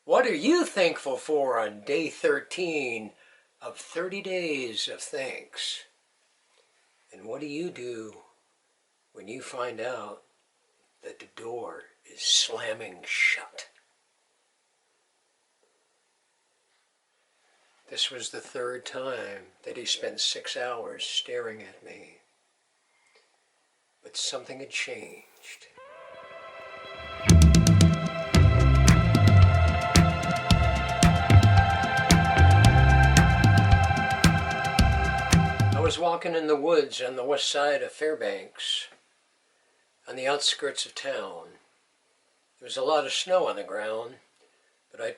What are you thankful for on day 13 of 30 days of thanks? And what do you do when you find out that the door is slamming shut? This was the third time that he spent 6 hours staring at me. But something had changed. I was walking in the woods on the west side of Fairbanks, on the outskirts of town. There was a lot of snow on the ground, but I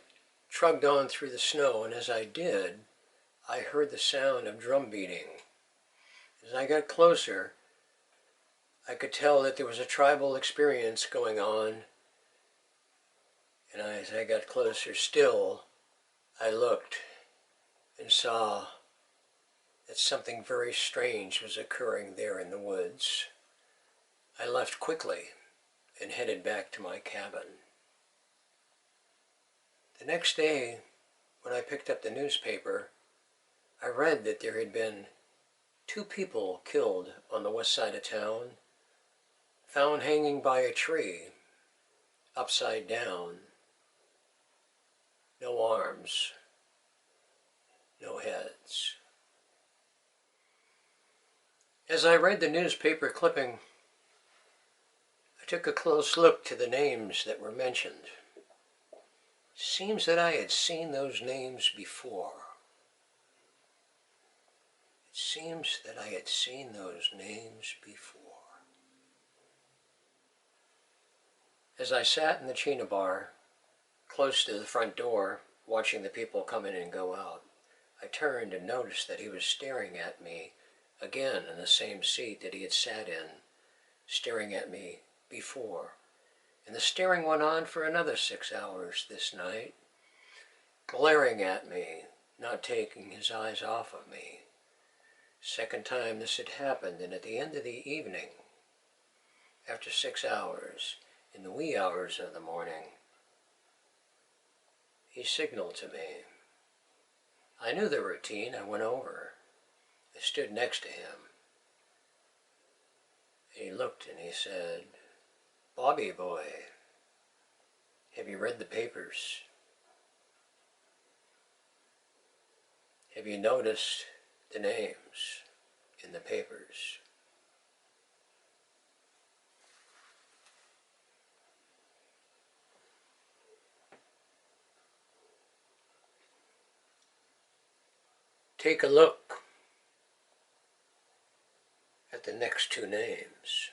trudged on through the snow, and as I did, I heard the sound of drum beating. As I got closer, I could tell that there was a tribal experience going on, and as I got closer still, I looked and saw that something very strange was occurring there in the woods. I left quickly and headed back to my cabin. The next day, when I picked up the newspaper, I read that there had been 2 people killed on the west side of town, found hanging by a tree, upside down, no arms, no heads. As I read the newspaper clipping, I took a close look to the names that were mentioned. Seems that I had seen those names before. It seems that I had seen those names before. As I sat in the China bar, close to the front door, watching the people come in and go out, I turned and noticed that he was staring at me again in the same seat that he had sat in, staring at me before. And the staring went on for another 6 hours this night, glaring at me, not taking his eyes off of me. Second time this had happened, and at the end of the evening, after 6 hours, in the wee hours of the morning, he signaled to me. I knew the routine. I went over. I stood next to him. He looked and he said, "Bobby boy, have you read the papers? Have you noticed the names in the papers?" Take a look at the next 2 names.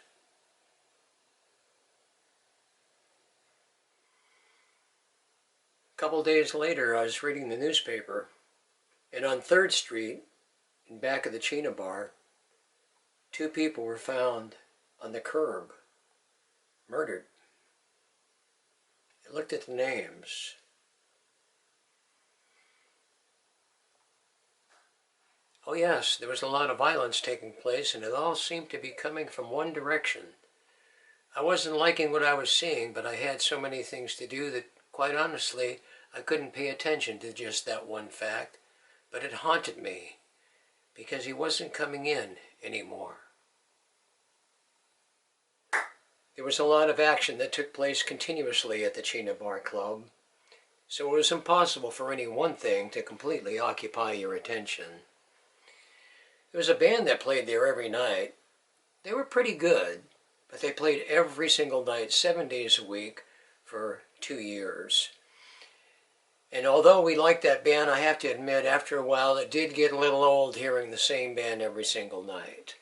A couple days later, I was reading the newspaper, and on 3rd Street, in back of the China bar, 2 people were found on the curb, murdered. I looked at the names. Oh yes, there was a lot of violence taking place, and it all seemed to be coming from one direction. I wasn't liking what I was seeing, but I had so many things to do that, quite honestly, I couldn't pay attention to just that one fact, but it haunted me, because he wasn't coming in anymore. There was a lot of action that took place continuously at the China Bar Club, so it was impossible for any one thing to completely occupy your attention. There was a band that played there every night. They were pretty good, but they played every single night, 7 days a week, for 2 years. And although we liked that band, I have to admit, after a while, it did get a little old hearing the same band every single night.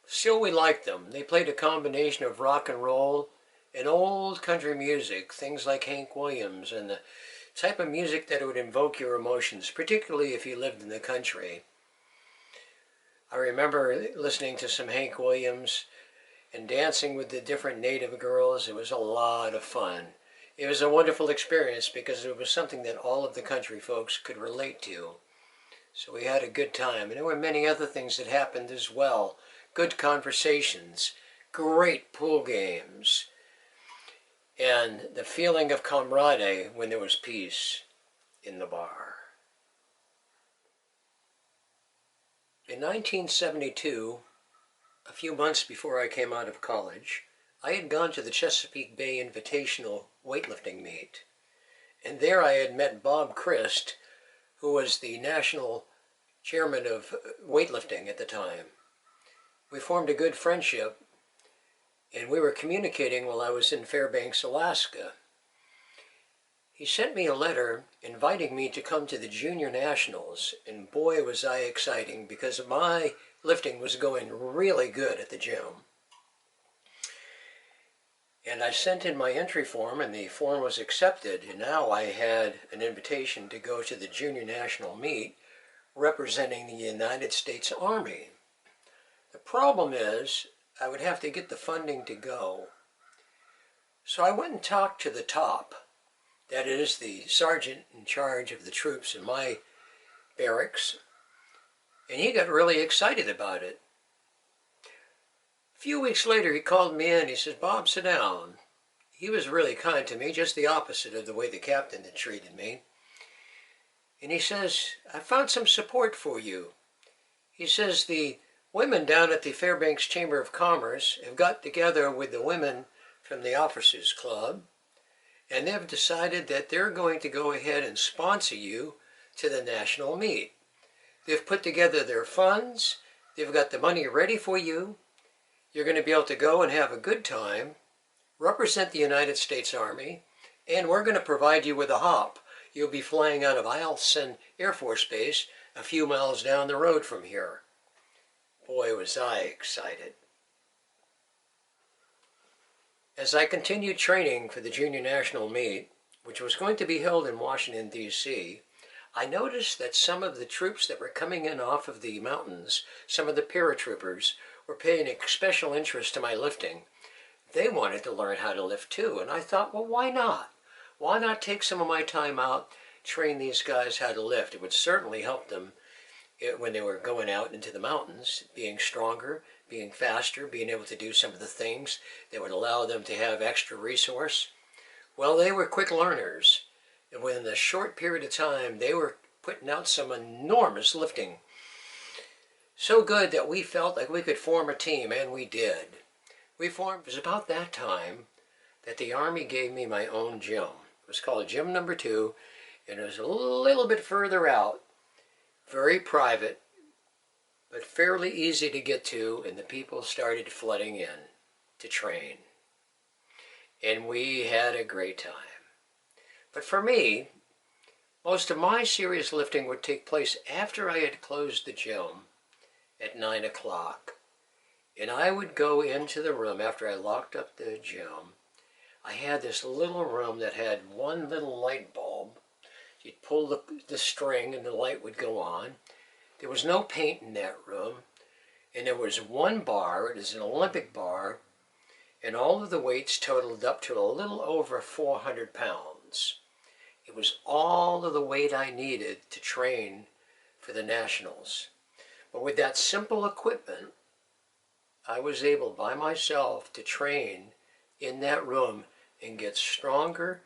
Still, we liked them. They played a combination of rock and roll and old country music, things like Hank Williams, and the type of music that would invoke your emotions, particularly if you lived in the country. I remember listening to some Hank Williams and dancing with the different native girls. It was a lot of fun. It was a wonderful experience because it was something that all of the country folks could relate to. So we had a good time. And there were many other things that happened as well. Good conversations, great pool games, and the feeling of camaraderie when there was peace in the bar. In 1972, a few months before I came out of college, I had gone to the Chesapeake Bay Invitational weightlifting meet, and there I had met Bob Christ, who was the national chairman of weightlifting at the time. We formed a good friendship, and we were communicating while I was in Fairbanks, Alaska. He sent me a letter inviting me to come to the Junior Nationals, and boy was I exciting because my lifting was going really good at the gym. And I sent in my entry form, and the form was accepted, and now I had an invitation to go to the Junior National meet representing the United States Army. The problem is, I would have to get the funding to go. So I went and talked to the top. That is, the sergeant in charge of the troops in my barracks, and he got really excited about it. A few weeks later, he called me in. He said, "Bob, sit down." He was really kind to me, just the opposite of the way the captain had treated me. And he says, "I found some support for you." He says, "The women down at the Fairbanks Chamber of Commerce have got together with the women from the Officers Club, and they've decided that they're going to go ahead and sponsor you to the national meet. They've put together their funds, they've got the money ready for you, you're going to be able to go and have a good time, represent the United States Army, and we're going to provide you with a hop. You'll be flying out of Eielson Air Force Base a few miles down the road from here." Boy, was I excited. As I continued training for the Junior National meet, which was going to be held in Washington, D.C., I noticed that some of the troops that were coming in off of the mountains, some of the paratroopers, were paying special interest to my lifting. They wanted to learn how to lift too, and I thought, well, why not? Why not take some of my time out, train these guys how to lift? It would certainly help them when they were going out into the mountains, being stronger, being faster, being able to do some of the things that would allow them to have extra resource. Well, they were quick learners, and within a short period of time, they were putting out some enormous lifting. So good that we felt like we could form a team, and we did. It was about that time that the Army gave me my own gym. It was called Gym Number 2, and it was a little bit further out, very private, but fairly easy to get to, and the people started flooding in to train. And we had a great time. But for me, most of my serious lifting would take place after I had closed the gym at 9 o'clock. And I would go into the room after I locked up the gym. I had this little room that had one little light bulb. You'd pull the string and the light would go on. There was no paint in that room. And there was one bar, it was an Olympic bar, and all of the weights totaled up to a little over 400 pounds. It was all of the weight I needed to train for the nationals. But with that simple equipment, I was able by myself to train in that room and get stronger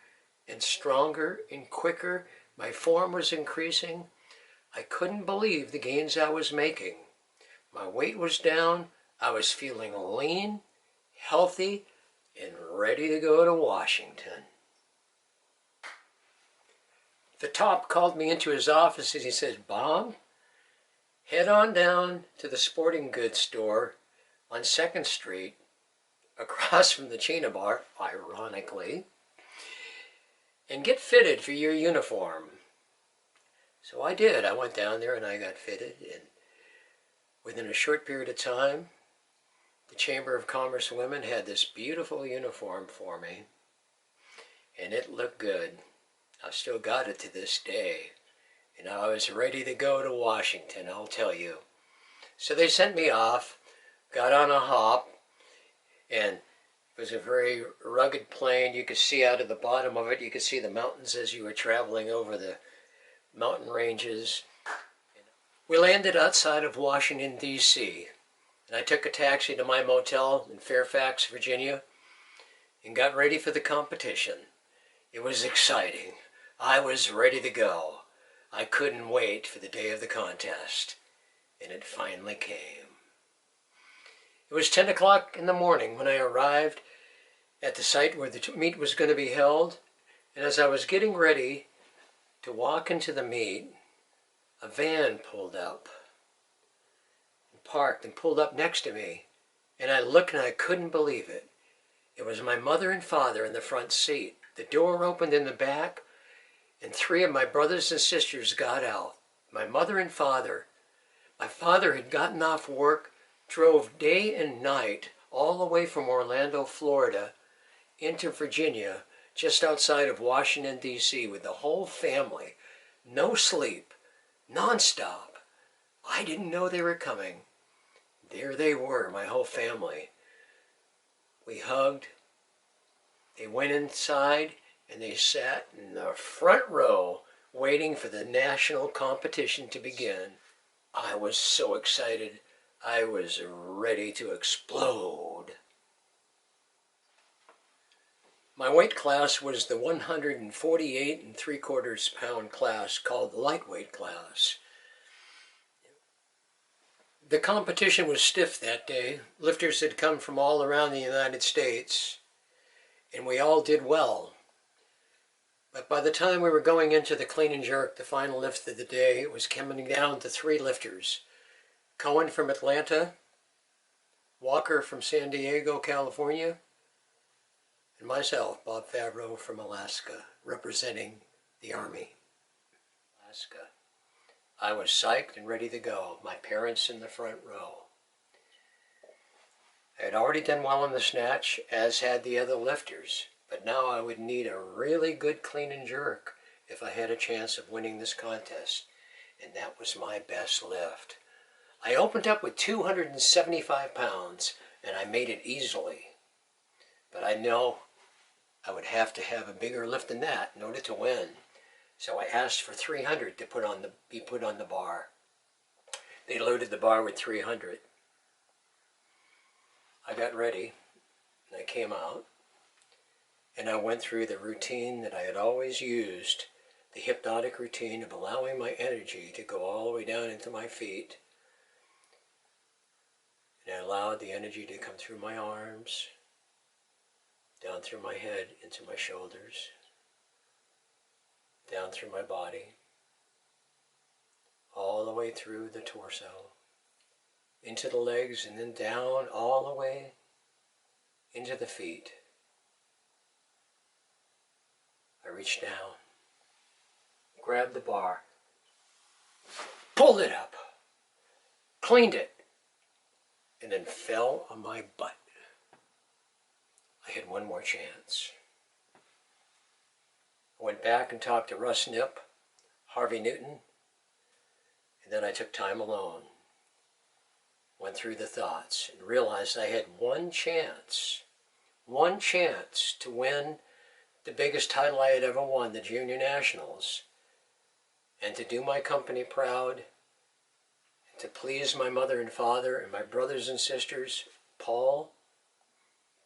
and stronger and quicker. My form was increasing. I couldn't believe the gains I was making. My weight was down. I was feeling lean, healthy, and ready to go to Washington. The top called me into his office and he said, "Bob, head on down to the sporting goods store on 2nd Street, across from the China Bar, ironically, and get fitted for your uniform." So I did. I went down there and I got fitted, and within a short period of time, the Chamber of Commerce women had this beautiful uniform for me, and it looked good. I've still got it to this day, and I was ready to go to Washington, I'll tell you. So they sent me off, got on a hop, and it was a very rugged plane. You could see out of the bottom of it, you could see the mountains as you were traveling over the mountain ranges. We landed outside of Washington, D.C., and I took a taxi to my motel in Fairfax, Virginia, and got ready for the competition. It was exciting. I was ready to go. I couldn't wait for the day of the contest, and it finally came. It was 10 o'clock in the morning when I arrived at the site where the meet was going to be held, and as I was getting ready to walk into the meet, a van pulled up and parked and pulled up next to me, and I looked and I couldn't believe it. It was my mother and father in the front seat. The door opened in the back, and 3 of my brothers and sisters got out. My mother and father. My father had gotten off work, drove day and night all the way from Orlando, Florida, into Virginia, just outside of Washington, D.C., with the whole family. No sleep, nonstop. I didn't know they were coming. There they were, my whole family. We hugged. They went inside and they sat in the front row waiting for the national competition to begin. I was so excited. I was ready to explode. My weight class was the 148 3/4 pound class called the lightweight class. The competition was stiff that day. Lifters had come from all around the United States, and we all did well. But by the time we were going into the clean and jerk, the final lift of the day, it was coming down to 3 lifters. Cohen from Atlanta, Walker from San Diego, California, and myself, Bob Favreau from Alaska, representing the Army. Alaska. I was psyched and ready to go. My parents in the front row. I had already done well in the snatch, as had the other lifters, but now I would need a really good clean and jerk if I had a chance of winning this contest, and that was my best lift. I opened up with 275 pounds, and I made it easily. But I know I would have to have a bigger lift than that in order to win. So I asked for 300 to be put on the bar. They loaded the bar with 300. I got ready, and I came out, and I went through the routine that I had always used, the hypnotic routine of allowing my energy to go all the way down into my feet. And I allowed the energy to come through my arms, down through my head, into my shoulders, down through my body, all the way through the torso, into the legs, and then down all the way into the feet. I reached down, grabbed the bar, pulled it up, cleaned it, and then fell on my butt. I had one more chance. I went back and talked to Russ Nip, Harvey Newton, and then I took time alone. Went through the thoughts and realized I had one chance to win the biggest title I had ever won, the Junior Nationals, and to do my company proud, to please my mother and father and my brothers and sisters, Paul,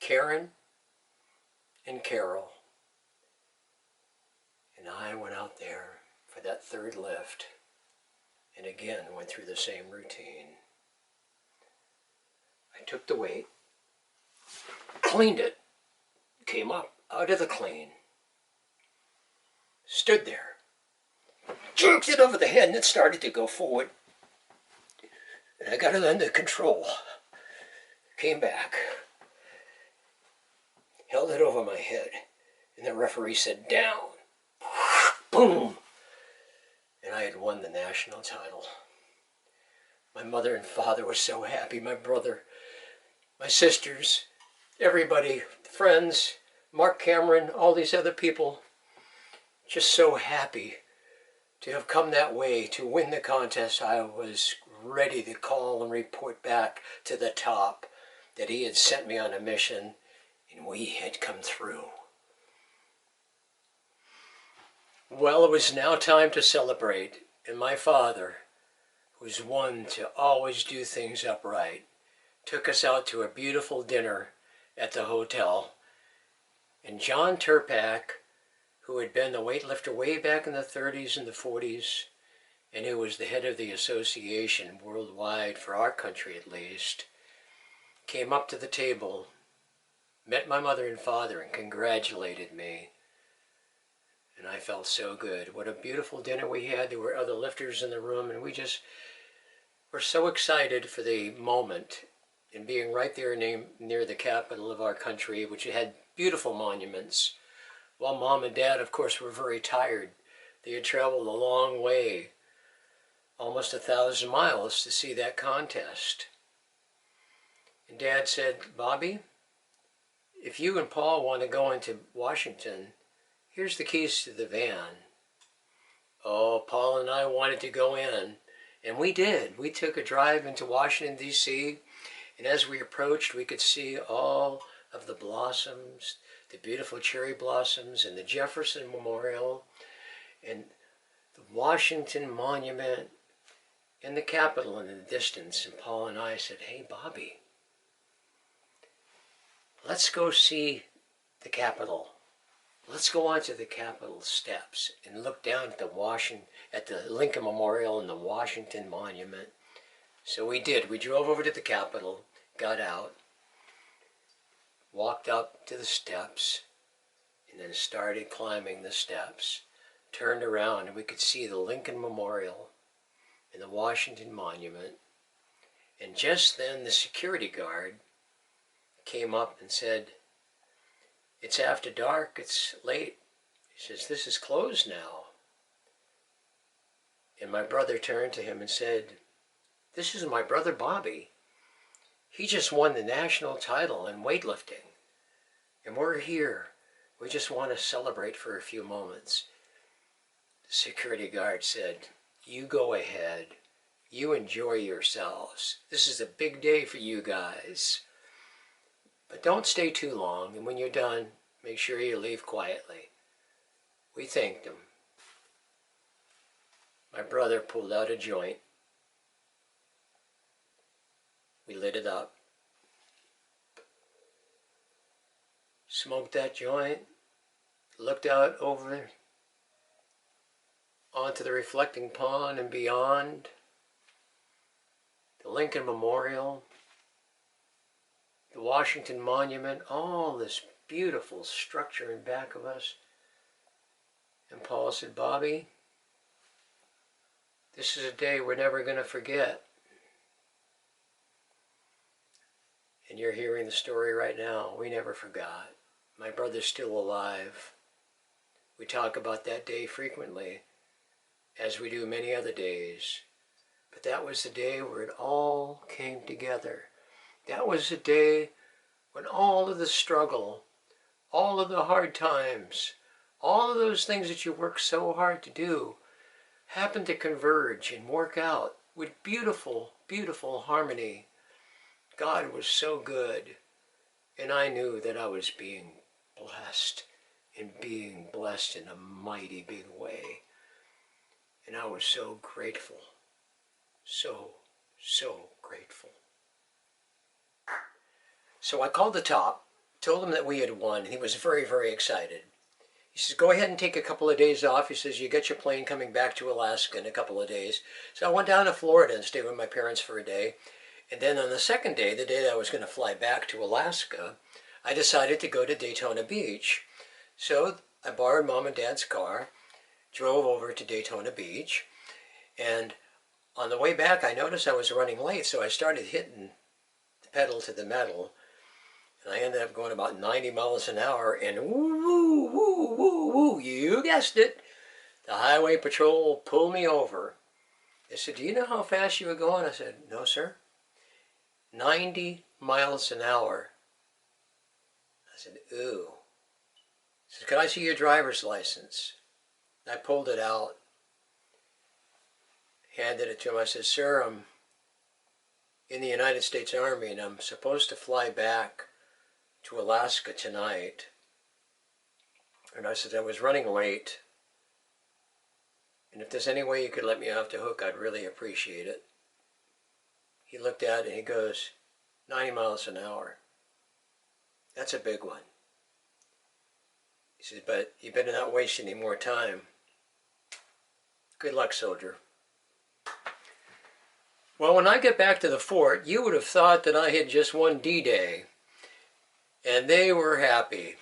Karen, and Carol. And I went out there for that 3rd lift, and again went through the same routine. I took the weight, cleaned it, came up out of the clean, stood there, jerked it over the head, and it started to go forward. And I got it under control. Came back, held it over my head, and the referee said, "Down." Boom! And I had won the national title. My mother and father were so happy, my brother, my sisters, everybody, friends, Mark Cameron, all these other people, just so happy to have come that way to win the contest. I was ready to call and report back to the top that he had sent me on a mission and we had come through. Well, it was now time to celebrate, and my father, who's one to always do things upright, took us out to a beautiful dinner at the hotel, And John Turpak, who had been the weightlifter way back in the 30s and the 40s, and who was the head of the association worldwide, for our country at least, came up to the table, met my mother and father, and congratulated me. And I felt so good. What a beautiful dinner we had. There were other lifters in the room, and we just were so excited for the moment and being right there near the capital of our country, which had beautiful monuments. While Mom and Dad, of course, were very tired. They had traveled a long way, almost 1,000 miles, to see that contest. And Dad said, Bobby, if you and Paul want to go into Washington, here's the keys to the van. Oh, Paul and I wanted to go in, and we did. We took a drive into Washington, D.C., and as we approached, we could see all of the blossoms, the beautiful cherry blossoms, and the Jefferson Memorial, and the Washington Monument, and the Capitol in the distance. And Paul and I said, hey, Bobby, let's go see the Capitol. Let's go onto the Capitol steps and look down at the Lincoln Memorial and the Washington Monument. So we did. We drove over to the Capitol, got out, walked up to the steps, and then started climbing the steps, turned around, and we could see the Lincoln Memorial and the Washington Monument. And just then the security guard came up and said, it's after dark, it's late. He says, this is closed now. And my brother turned to him and said, this is my brother Bobby. He just won the national title in weightlifting. And we're here. We just want to celebrate for a few moments. The security guard said, you go ahead. You enjoy yourselves. This is a big day for you guys. But don't stay too long, and when you're done, make sure you leave quietly. We thanked him. My brother pulled out a joint. We lit it up. Smoked that joint. Looked out over onto the reflecting pond and beyond. The Lincoln Memorial. The Washington Monument, all this beautiful structure in back of us. And Paul said, Bobby, this is a day we're never going to forget. And you're hearing the story right now. We never forgot. My brother's still alive. We talk about that day frequently, as we do many other days. But that was the day where it all came together. That was the day when all of the struggle, all of the hard times, all of those things that you work so hard to do happened to converge and work out with beautiful, beautiful harmony. God was so good, and I knew that I was being blessed, and being blessed in a mighty big way. And I was so grateful, so grateful. So I called the top, told him that we had won, and he was very, very excited. He says, go ahead and take a couple of days off. He says, you get your plane coming back to Alaska in a couple of days. So I went down to Florida and stayed with my parents for a day. And then on the second day, the day that I was going to fly back to Alaska, I decided to go to Daytona Beach. So I borrowed Mom and Dad's car, drove over to Daytona Beach, and on the way back, I noticed I was running late, so I started hitting the pedal to the metal. And I ended up going about 90 miles an hour, and woo, woo, woo, woo, you guessed it, the highway patrol pulled me over. They said, do you know how fast you were going? I said, no, sir. 90 miles an hour. I said, ooh. He said, can I see your driver's license? I pulled it out, handed it to him. I said, sir, I'm in the United States Army, and I'm supposed to fly back to Alaska tonight. And I said, I was running late, and if there's any way you could let me off the hook, I'd really appreciate it. He looked at it and he goes, 90 miles an hour. That's a big one. He says, but you better not waste any more time. Good luck, soldier. Well, when I get back to the fort, you would have thought that I had just won D-Day. And they were happy.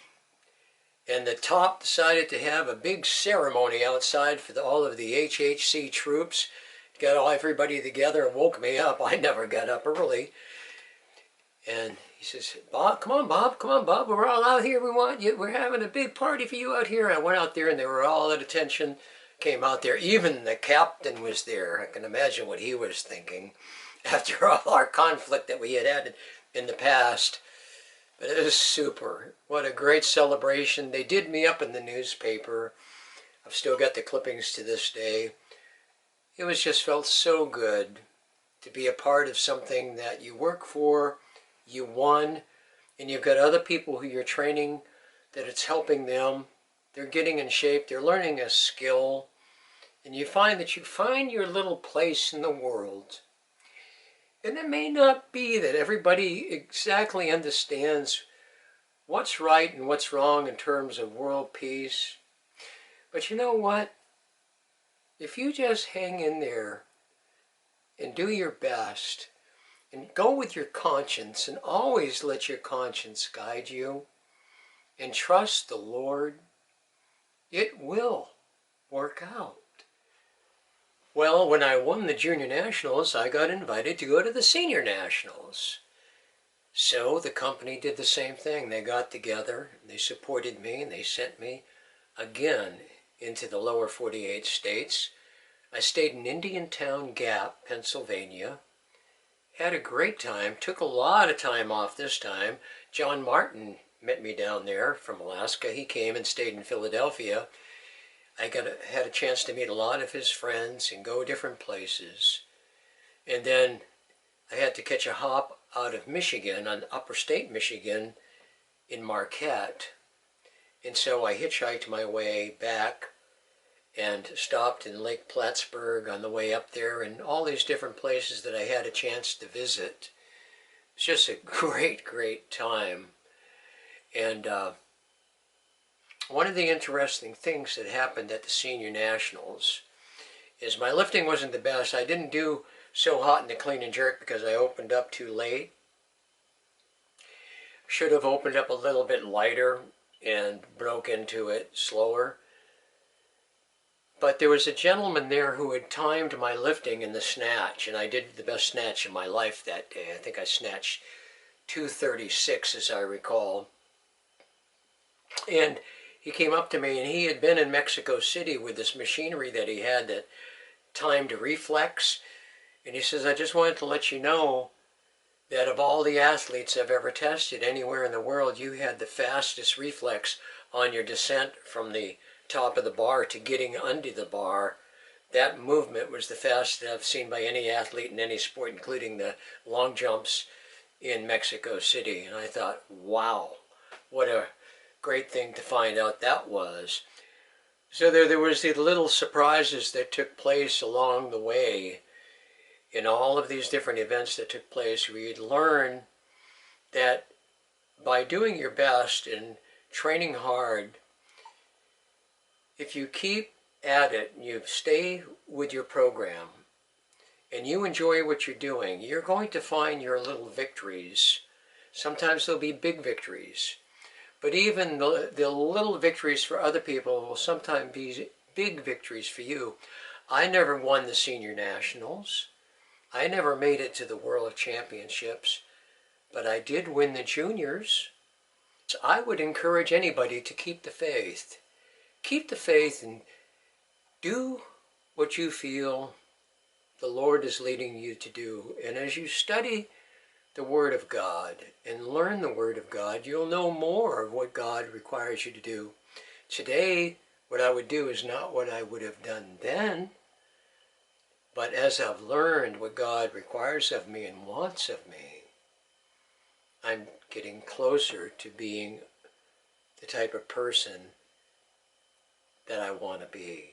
And the top decided to have a big ceremony outside for all of the HHC troops. Got everybody together and woke me up. I never got up early. And he says, Bob, come on, Bob. We're all out here. We want you. We're having a big party for you out here. I went out there and they were all at attention. Came out there. Even the captain was there. I can imagine what he was thinking after all our conflict that we had in the past. But it was super. What a great celebration. They did me up in the newspaper. I've still got the clippings to this day. It was just felt so good to be a part of something that you work for, you won, and you've got other people who you're training that it's helping them. They're getting in shape. They're learning a skill. And you find that you find your little place in the world. And it may not be that everybody exactly understands what's right and what's wrong in terms of world peace. But you know what? If you just hang in there and do your best and go with your conscience and always let your conscience guide you and trust the Lord, it will work out. Well, when I won the Junior Nationals, I got invited to go to the Senior Nationals. So the company did the same thing. They got together, they supported me, and they sent me again into the lower 48 states. I stayed in Indiantown Gap, Pennsylvania. Had a great time. Took a lot of time off this time. John Martin met me down there from Alaska. He came and stayed in Philadelphia. I had a chance to meet a lot of his friends and go different places. And then I had to catch a hop out of Michigan, on upper state Michigan, in Marquette. And so I hitchhiked my way back and stopped in Lake Plattsburgh on the way up there and all these different places that I had a chance to visit. It's just a great, great time. And one of the interesting things that happened at the Senior Nationals is my lifting wasn't the best. I didn't do so hot in the clean and jerk because I opened up too late. Should have opened up a little bit lighter and broke into it slower. But there was a gentleman there who had timed my lifting in the snatch, and I did the best snatch of my life that day. I think I snatched 236, as I recall. And he came up to me, and he had been in Mexico City with this machinery that he had that timed a reflex. And he says, I just wanted to let you know that of all the athletes I've ever tested anywhere in the world, you had the fastest reflex on your descent from the top of the bar to getting under the bar. That movement was the fastest I've seen by any athlete in any sport, including the long jumps in Mexico City. And I thought, wow, what a great thing to find out that was. So there was the little surprises that took place along the way in all of these different events that took place. We'd learn that by doing your best and training hard, if you keep at it and you stay with your program and you enjoy what you're doing, you're going to find your little victories. Sometimes they'll be big victories. But even the little victories for other people will sometimes be big victories for you. I never won the Senior Nationals. I never made it to the World Championships. But I did win the Juniors. So I would encourage anybody to keep the faith. Keep the faith and do what you feel the Lord is leading you to do. And as you study the Word of God and learn the Word of God, you'll know more of what God requires you to do. Today, what I would do is not what I would have done then, but as I've learned what God requires of me and wants of me, I'm getting closer to being the type of person that I want to be.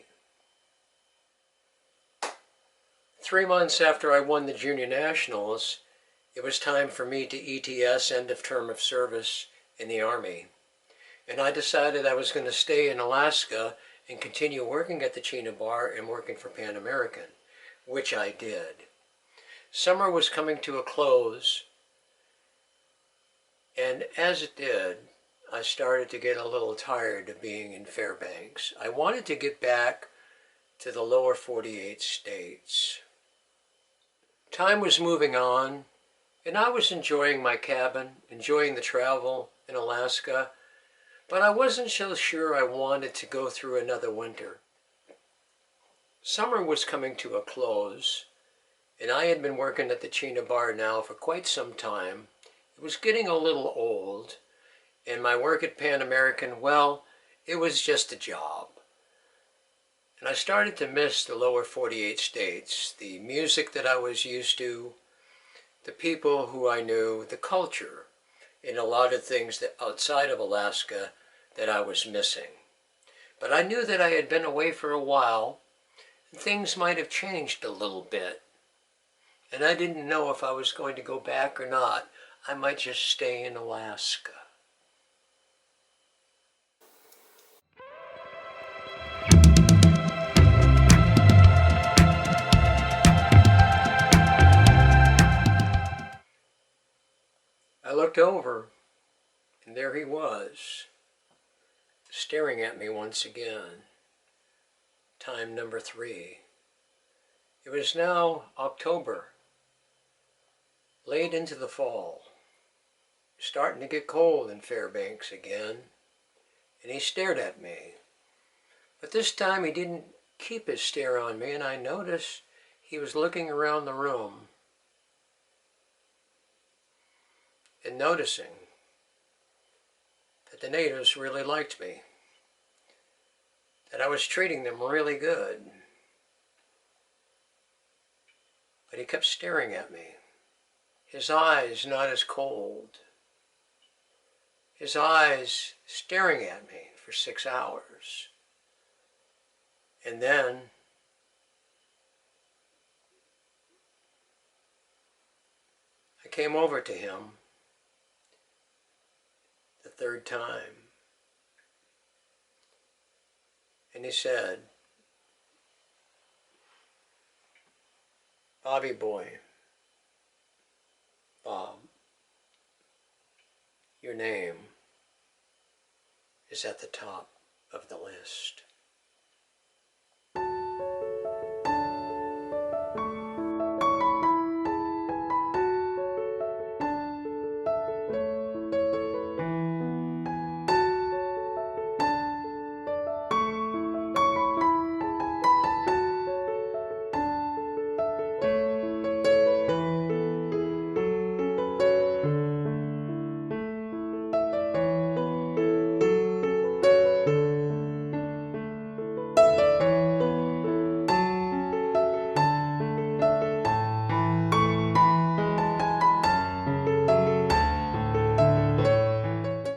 3 months after I won the Junior Nationals, it was time for me to ETS, end of term of service, in the Army. And I decided I was going to stay in Alaska and continue working at the Chena Bar and working for Pan American, which I did. Summer was coming to a close, and as it did, I started to get a little tired of being in Fairbanks. I wanted to get back to the lower 48 states. Time was moving on, and I was enjoying my cabin, enjoying the travel in Alaska, but I wasn't so sure I wanted to go through another winter. Summer was coming to a close, and I had been working at the Chena Bar now for quite some time. It was getting a little old, and my work at Pan American, well, it was just a job. And I started to miss the lower 48 states, the music that I was used to, the people who I knew, the culture, and a lot of things that outside of Alaska that I was missing. But I knew that I had been away for a while, and things might have changed a little bit. And I didn't know if I was going to go back or not. I might just stay in Alaska. I looked over, and there he was, staring at me once again. Time number 3. It was now October, late into the fall. Starting to get cold in Fairbanks again, and he stared at me. But this time he didn't keep his stare on me, and I noticed he was looking around the room and noticing that the natives really liked me, that I was treating them really good. But he kept staring at me, his eyes not as cold, his eyes staring at me for 6 hours. And then I came over to him the 3rd time, and he said, "Bobby boy, Bob, your name is at the top of the list."